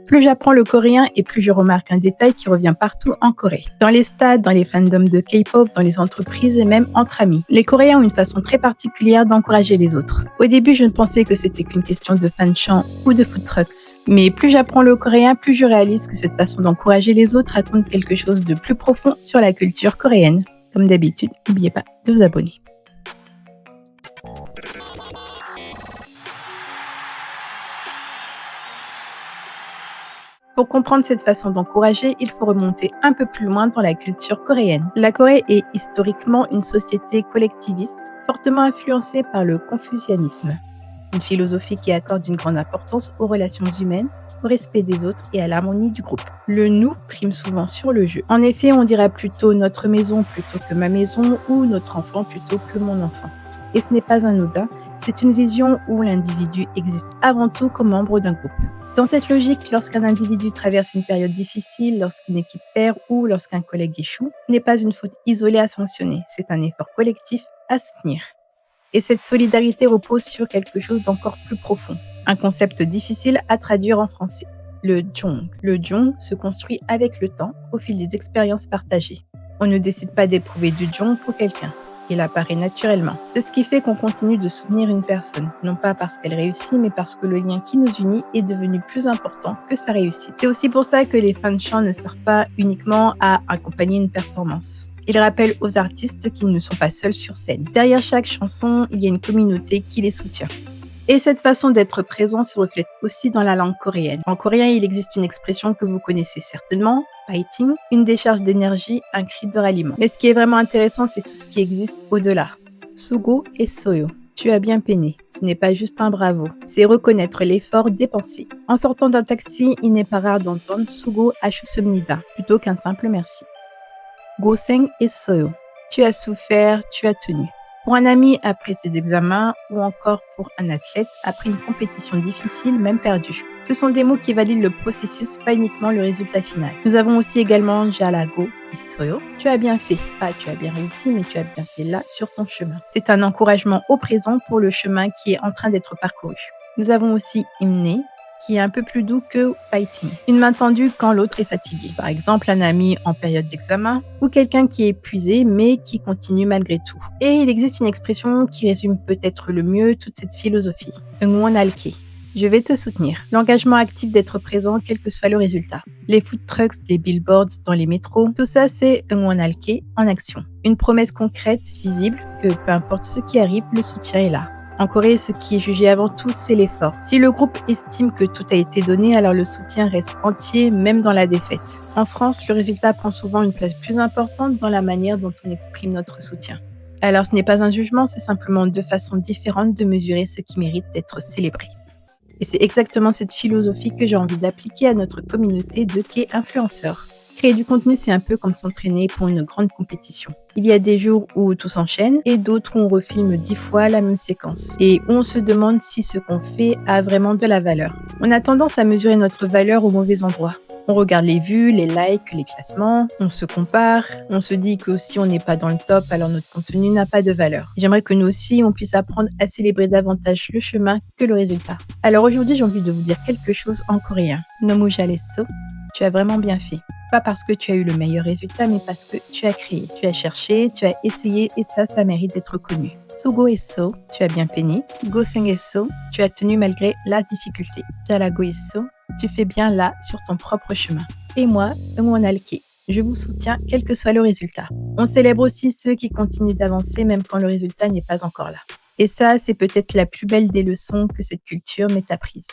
Plus j'apprends le coréen et plus je remarque un détail qui revient partout en Corée. Dans les stades, dans les fandoms de K-pop, dans les entreprises et même entre amis. Les Coréens ont une façon très particulière d'encourager les autres. Au début, je ne pensais que c'était qu'une question de fan-chant ou de food trucks. Mais plus j'apprends le coréen, plus je réalise que cette façon d'encourager les autres raconte quelque chose de plus profond sur la culture coréenne. Comme d'habitude, n'oubliez pas de vous abonner. Pour comprendre cette façon d'encourager, il faut remonter un peu plus loin dans la culture coréenne. La Corée est historiquement une société collectiviste, fortement influencée par le confucianisme, une philosophie qui accorde une grande importance aux relations humaines, au respect des autres et à l'harmonie du groupe. Le nous prime souvent sur le je. En effet, on dira plutôt notre maison plutôt que ma maison ou notre enfant plutôt que mon enfant. Et ce n'est pas anodin, c'est une vision où l'individu existe avant tout comme membre d'un groupe. Dans cette logique, lorsqu'un individu traverse une période difficile, lorsqu'une équipe perd ou lorsqu'un collègue échoue, ce n'est pas une faute isolée à sanctionner, c'est un effort collectif à soutenir. Et cette solidarité repose sur quelque chose d'encore plus profond, un concept difficile à traduire en français, le jong. Le jong se construit avec le temps, au fil des expériences partagées. On ne décide pas d'éprouver du jong pour quelqu'un. Il apparaît naturellement. C'est ce qui fait qu'on continue de soutenir une personne, non pas parce qu'elle réussit, mais parce que le lien qui nous unit est devenu plus important que sa réussite. C'est aussi pour ça que les fan-chants ne servent pas uniquement à accompagner une performance. Ils rappellent aux artistes qu'ils ne sont pas seuls sur scène. Derrière chaque chanson, il y a une communauté qui les soutient. Et cette façon d'être présent se reflète aussi dans la langue coréenne. En coréen, il existe une expression que vous connaissez certainement, fighting, une décharge d'énergie, un cri de ralliement. Mais ce qui est vraiment intéressant, c'est tout ce qui existe au-delà. Sugo et soyo. Tu as bien peiné. Ce n'est pas juste un bravo, c'est reconnaître l'effort dépensé. En sortant d'un taxi, il n'est pas rare d'entendre Sugo hasusumnida plutôt qu'un simple merci. Goseng et soyo. Tu as souffert, tu as tenu. Pour un ami après ses examens ou encore pour un athlète après une compétition difficile, même perdue. Ce sont des mots qui valident le processus, pas uniquement le résultat final. Nous avons aussi également Jalago Isoyo. Tu as bien fait, pas tu as bien réussi, mais tu as bien fait là sur ton chemin. C'est un encouragement au présent pour le chemin qui est en train d'être parcouru. Nous avons aussi Imne, qui est un peu plus doux que fighting. Une main tendue quand l'autre est fatigué. Par exemple, un ami en période d'examen ou quelqu'un qui est épuisé mais qui continue malgré tout. Et il existe une expression qui résume peut-être le mieux toute cette philosophie. 응원할게. Je vais te soutenir. L'engagement actif d'être présent quel que soit le résultat. Les food trucks, les billboards dans les métros, tout ça c'est 응원할게 en action. Une promesse concrète, visible, que peu importe ce qui arrive, le soutien est là. En Corée, ce qui est jugé avant tout, c'est l'effort. Si le groupe estime que tout a été donné, alors le soutien reste entier, même dans la défaite. En France, le résultat prend souvent une place plus importante dans la manière dont on exprime notre soutien. Alors ce n'est pas un jugement, c'est simplement deux façons différentes de mesurer ce qui mérite d'être célébré. Et c'est exactement cette philosophie que j'ai envie d'appliquer à notre communauté de K-influenceurs. Créer du contenu, c'est un peu comme s'entraîner pour une grande compétition. Il y a des jours où tout s'enchaîne et d'autres où on refilme 10 fois la même séquence et où on se demande si ce qu'on fait a vraiment de la valeur. On a tendance à mesurer notre valeur au mauvais endroit. On regarde les vues, les likes, les classements, on se compare, on se dit que si on n'est pas dans le top, alors notre contenu n'a pas de valeur. J'aimerais que nous aussi, on puisse apprendre à célébrer davantage le chemin que le résultat. Alors aujourd'hui, j'ai envie de vous dire quelque chose en coréen. Nomu 잘했어. Tu as vraiment bien fait. Pas parce que tu as eu le meilleur résultat, mais parce que tu as créé, tu as cherché, tu as essayé et ça mérite d'être connu. 수고했어, tu as bien peiné. 고생했어, tu as tenu malgré la difficulté. 잘하고있어, tu fais bien là sur ton propre chemin. Et moi, 응원할게, je vous soutiens quel que soit le résultat. On célèbre aussi ceux qui continuent d'avancer même quand le résultat n'est pas encore là. Et ça, c'est peut-être la plus belle des leçons que cette culture m'ait apprise.